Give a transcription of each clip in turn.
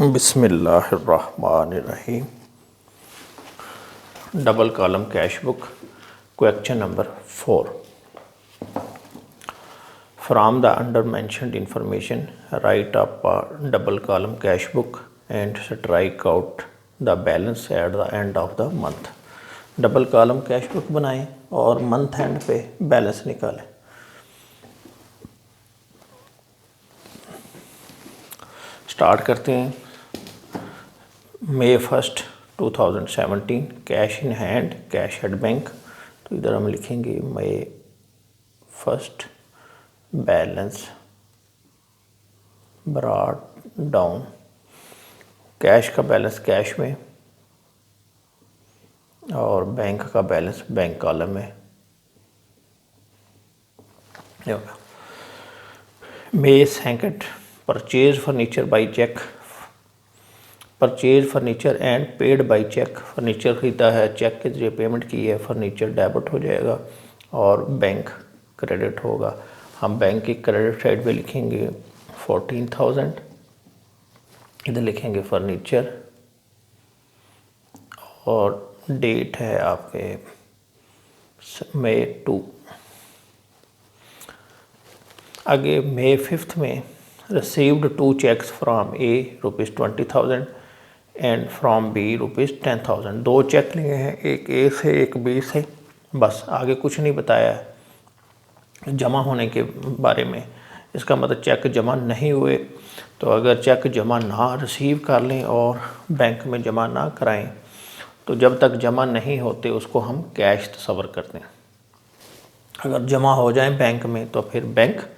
बिस्मिल्लाहिर्रहमानिर्रहीम। Double column cash book, question number 4। From the under mentioned information right up a double column cash book and strike out the balance at the end of the month. Double column cash book बनाएं और month and पे balance निकालें। Start करते हैं। May 1st 2017 cash in hand, cash at bank. तो इधर हम लिखेंगे May 1st balance brought down. Cash का बैलेंस कैश में और बैंक का बैलेंस बैंक कॉलम में। May 2nd purchase furniture by cheque. Purchase furniture and paid by cheque. Furniture ख़रीदा है, चेक के जरिए पेमेंट की है, फर्नीचर डेबिट हो जाएगा और बैंक क्रेडिट होगा। हम बैंक की क्रेडिट साइड पे लिखेंगे 14,000। इधर लिखेंगे फर्नीचर और डेट है आपके May 2। आगे May 5th में received 2 cheques from A ₹20,000 and from B ₹10,000। 2 cheque लिए हैं, एक ए से एक बी से। बस आगे कुछ नहीं बताया है जमा होने के बारे में। इसका मतलब चेक जमा नहीं हुए। तो अगर चेक जमा ना रिसीव कर लें और बैंक में जमा ना कराएं तो जब तक जमा नहीं होते उसको हम कैश तस्वर करते हैं। अगर जमा हो जाए बैंक में तो फिर बैंक,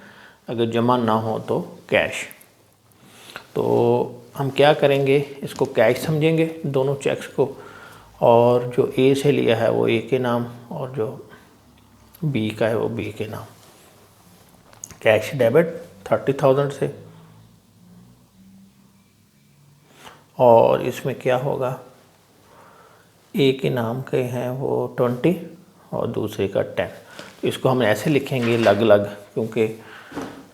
अगर जमा ना हो तो कैश। तो हम क्या करेंगे, इसको कैश समझेंगे दोनों चेक्स को, और जो ए से लिया है वो ए के नाम और जो बी का है वो बी के नाम। कैश डेबिट 30,000 से, और इसमें क्या होगा, ए के नाम के हैं वो 20 और दूसरे का 10। तो इसको हम ऐसे लिखेंगे अलग अलग, क्योंकि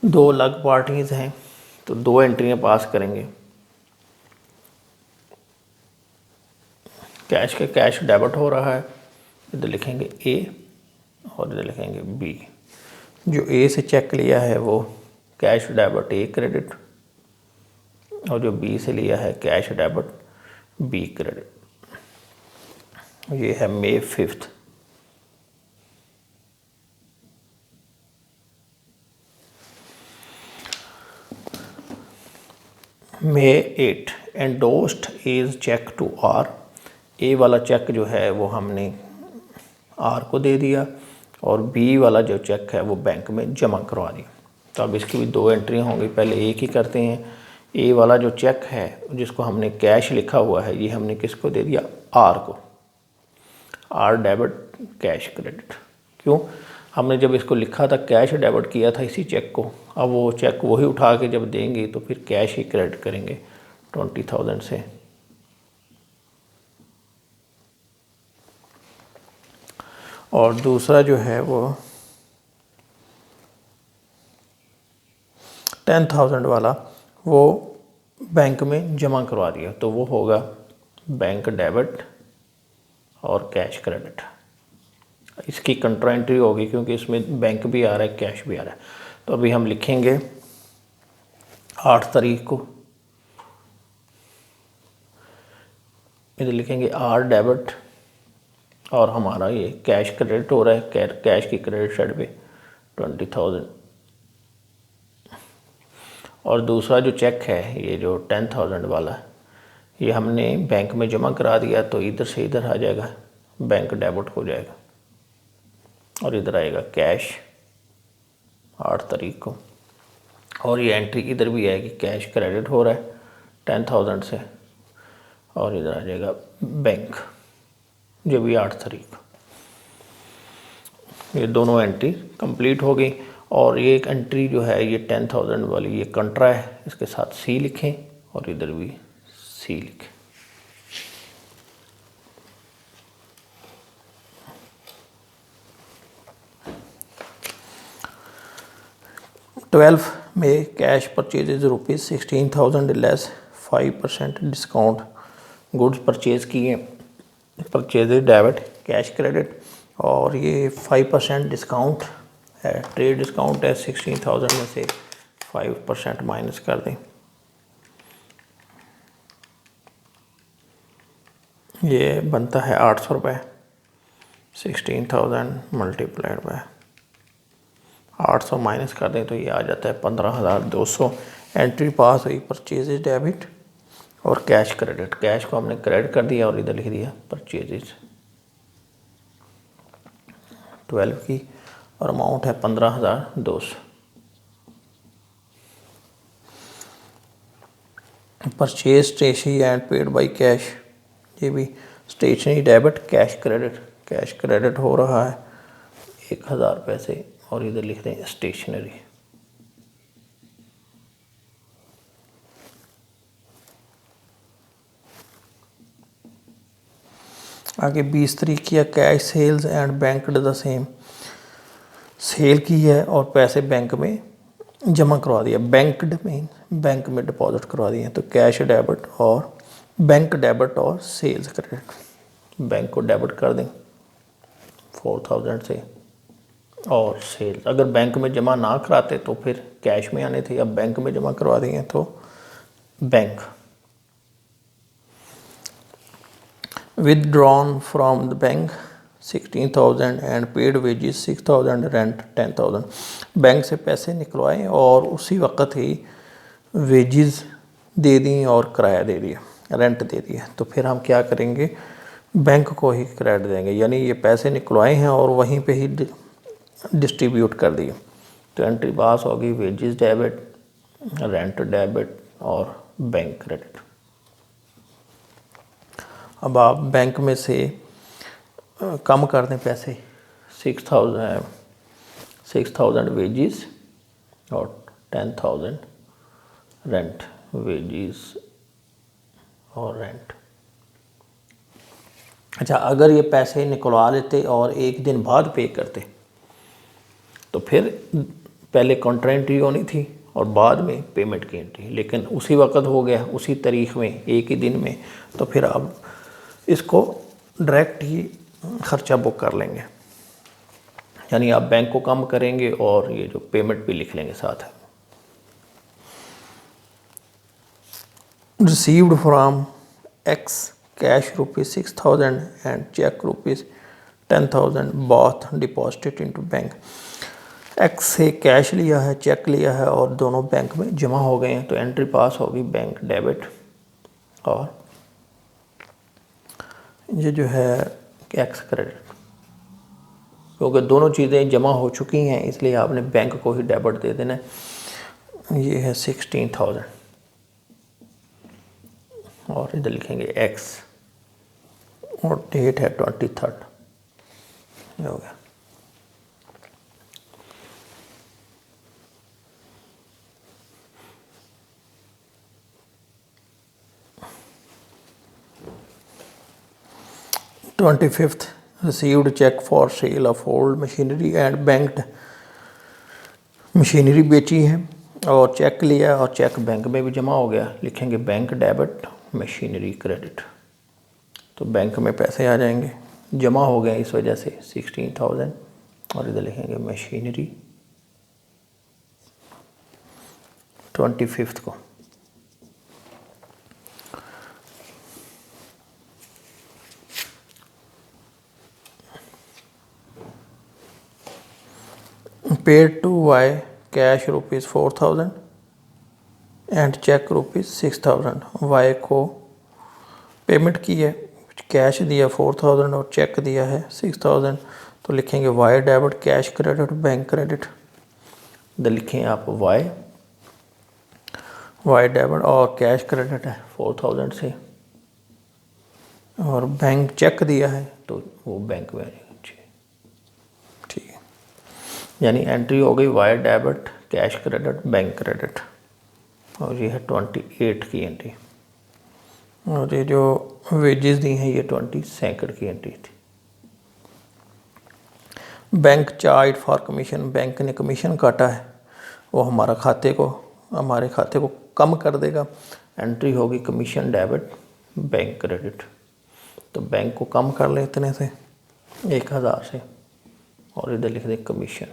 2 अलग पार्टीज़ हैं तो 2 एंट्रियाँ पास करेंगे। कैश का कैश डेबिट हो रहा है, इधर लिखेंगे ए और इधर लिखेंगे बी। जो ए से चेक लिया है वो कैश डेबिट ए क्रेडिट, और जो बी से लिया है कैश डेबिट बी क्रेडिट। ये है May 5th। May 8 endorsed is cheque to R. A वाला चेक जो है वो हमने आर को दे दिया और बी वाला जो चेक है वो बैंक में जमा करवा दिया। तो अब इसकी भी 2 एंट्रियाँ होंगी। पहले एक ही करते हैं। ए वाला जो चेक है जिसको हमने कैश लिखा हुआ है, ये हमने किसको दे दिया, आर को। R debit cash credit. क्यों, हमने जब इसको लिखा था कैश डेबिट किया था इसी चेक को। अब वो चेक वही उठा के जब देंगे तो फिर कैश ही क्रेडिट करेंगे 20,000 से। और दूसरा जो है वो 10,000 वाला वो बैंक में जमा करवा दिया, तो वो होगा बैंक डेबिट और कैश क्रेडिट। इसकी कंट्रा एंट्री होगी क्योंकि इसमें बैंक भी आ रहा है कैश भी आ रहा है। तो अभी हम लिखेंगे 8 तारीख को, इधर लिखेंगे आर डेबिट और हमारा ये कैश क्रेडिट हो रहा है, कैश की क्रेडिट साइड पे 20,000। और दूसरा जो चेक है ये जो 10,000 वाला ये हमने बैंक में जमा करा दिया, तो इधर से इधर आ जाएगा, बैंक डेबिट हो जाएगा और इधर आएगा कैश 8 तारीख को। और ये एंट्री इधर भी आएगी, कैश क्रेडिट हो रहा है 10,000 से और इधर आ जाएगा बैंक जो भी 8 तारीख। ये दोनों एंट्री कंप्लीट हो गई। और ये एक एंट्री जो है ये 10,000 वाली ये कंट्रा है, इसके साथ सी लिखें और इधर भी सी लिखें। May cash purchase ₹16,000 less 5% discount goods purchase किए, परचेज डेबिट कैश क्रेडिट, और ये 5% डिस्काउंट है, ट्रेड डिस्काउंट है। 16,000 में से 5% माइनस कर दें, ये बनता है 800 रुपये। 16,000 मल्टीप्लाइड बाय 800 माइनस कर दें तो ये आ जाता है 15,200। एंट्री पास हुई परचेजेज डेबिट और कैश क्रेडिट। कैश को हमने क्रेडिट कर दिया और इधर लिख दिया परचेजेज 12 की, और अमाउंट है 15,200। Purchase stationery and paid by cash, ये भी stationery debit cash credit. Cash credit हो रहा है 1,000 पैसे, और इधर लिख दें स्टेशनरी। आगे 20 तारीख किया, cash sales and bank the same. Sale की है और पैसे बैंक में जमा करवा दिया। बैंकड में बैंक में डिपॉजिट करवा दिए, तो कैश डेबिट और बैंक डेबिट और सेल्स क्रेडिट। बैंक को डेबिट कर दें 4,000 से, और सेल्स अगर बैंक में जमा ना कराते तो फिर कैश में आने थे, अब बैंक में जमा करवा दिए तो bank. Withdrawn from the bank 16,000 and paid wages 6,000, rent 10,000। Bank से पैसे निकलवाए और उसी वक्त ही वेजेस दे दी और किराया दे दिया, रेंट दे दिया, तो फिर हम क्या करेंगे, बैंक को ही क्रेडिट देंगे। यानी ये पैसे निकलवाए हैं और वहीं पे ही डिस्ट्रीब्यूट कर दिए। तो एंट्री पास होगी वेजेस डेबिट, रेंट डेबिट और बैंक क्रेडिट। अब आप बैंक में से कम कर दें पैसे, 6,000 वेजेस और 10,000 रेंट, वेजेस और रेंट। अच्छा, अगर ये पैसे निकलवा लेते और एक दिन बाद पे करते तो फिर पहले कॉन्ट्रा एंट्री होनी थी और बाद में पेमेंट की एंट्री, लेकिन उसी वक्त हो गया, उसी तारीख में, एक ही दिन में, तो फिर अब इसको डायरेक्ट ही खर्चा बुक कर लेंगे। यानी आप बैंक को कम करेंगे और ये जो पेमेंट भी लिख लेंगे साथ। Received from X cash ₹6,000 and cheque ₹10,000 both deposited into bank. X से कैश लिया है, चेक लिया है और दोनों बैंक में जमा हो गए हैं, तो एंट्री पास होगी बैंक डेबिट, और ये जो है एक्स क्रेडिट। क्योंकि दोनों चीज़ें जमा हो चुकी हैं इसलिए आपने बैंक को ही डेबिट दे देना है। ये है 16,000 और इधर लिखेंगे एक्स और डेट है 23rd, ये हो गया। Twenty received cheque for sale of old machinery and banked. Machinery बेची है और चेक लिया और चेक बैंक में भी जमा हो गया, लिखेंगे बैंक डेबिट मशीनरी क्रेडिट। तो बैंक में पैसे आ जाएंगे, जमा हो गए इस वजह से 16,000, और इधर लिखेंगे मशीनरी 25th को। Paid to Y cash ₹4,000 and cheque ₹6,000। Y को पेमेंट की है, कैश दिया 4,000 और चेक दिया है 6,000, तो लिखेंगे Y debit cash credit bank credit. इधर लिखें आप वाई डेबिट और कैश क्रेडिट है 4,000 से, और बैंक चेक दिया है तो वो बैंक में, ठीक है। यानी एंट्री हो गई Y debit cash credit bank credit, और ये है 28 की एंट्री, और ये जो वेजेस दी हैं ये 22nd की एंट्री थी। Bank charge for commission, bank ने कमीशन काटा है, वो हमारे खाते को कम कर देगा। एंट्री होगी कमीशन डेबिट बैंक क्रेडिट, तो बैंक को कम कर लें इतने से 1000 से और इधर लिख दें कमीशन,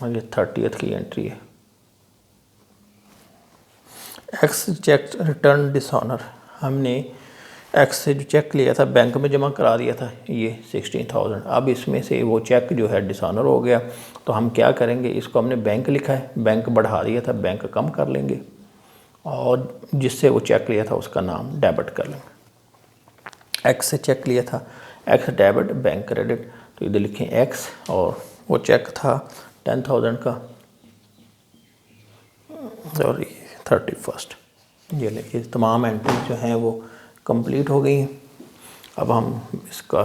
और ये 30th की एंट्री है। एक्स चेक रिटर्न डिसऑनर, हमने एक्स से जो चेक लिया था बैंक में जमा करा दिया था ये 16,000, अब इसमें से वो चेक जो है डिसऑनर हो गया, तो हम क्या करेंगे, इसको हमने बैंक लिखा है, बैंक बढ़ा दिया था, बैंक कम कर लेंगे और जिससे वो चेक लिया था उसका नाम डेबिट कर लेंगे। एक्स से चेक लिया था, एक्स डेबिट बैंक क्रेडिट, तो इधर लिखें एक्स और वो चेक था 10,000 का और 31st, ये लेकिन तमाम एंट्री जो हैं वो कंप्लीट हो गई। अब हम इसका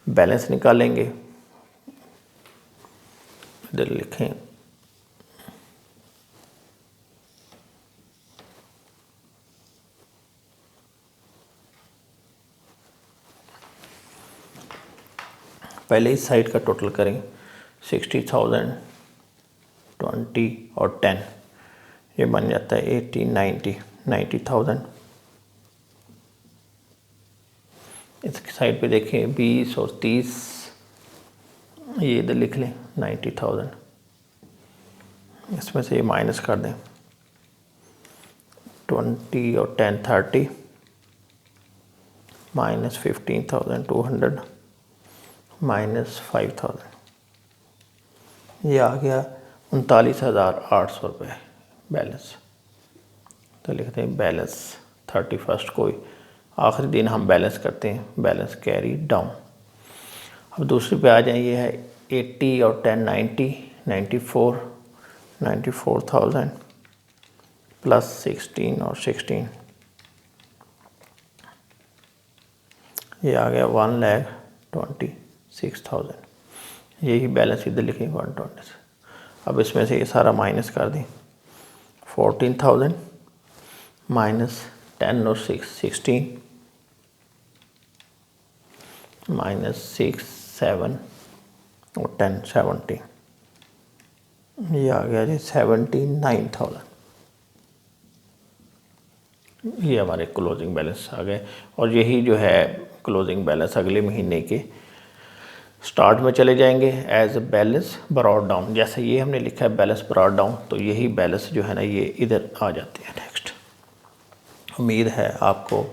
बैलेंस निकालेंगे, इधर लिखें पहले इस साइड का टोटल करें 60,000, 20 और 10, ये बन जाता है 80, 90,000। इसकी साइड पे देखें 20 और 30, ये इधर लिख लें 90,000, इसमें से ये माइनस कर दें 20 और 10 30, माइनस 15,200 माइनस 5,000, ये आ गया 39,800 रुपये बैलेंस। तो लिखते हैं बैलेंस 31st को आखिरी दिन हम बैलेंस करते हैं, बैलेंस कैरी डाउन। अब दूसरी पे आ जाए, ये है 80 और 10 90, 94,000 प्लस 16 और 16, ये आ गया 1,26,000, यही बैलेंस इधर लिखें 120। अब इसमें से ये सारा माइनस कर दें 14,000 माइनस 10 और 6 16 माइनस 6 7 और 10 70, ये आ गया जी 79,000। ये हमारे क्लोजिंग बैलेंस आ गए और यही जो है क्लोजिंग बैलेंस अगले महीने के स्टार्ट में चले जाएंगे एज बैलेंस ब्रॉट डाउन। जैसे ये हमने लिखा है बैलेंस ब्रॉट डाउन, तो यही बैलेंस जो है ना ये इधर आ जाते हैं नेक्स्ट। उम्मीद है आपको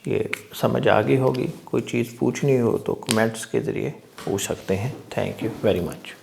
ये समझ आ गई होगी। कोई चीज़ पूछनी हो तो कमेंट्स के ज़रिए पूछ सकते हैं। Thank you very much.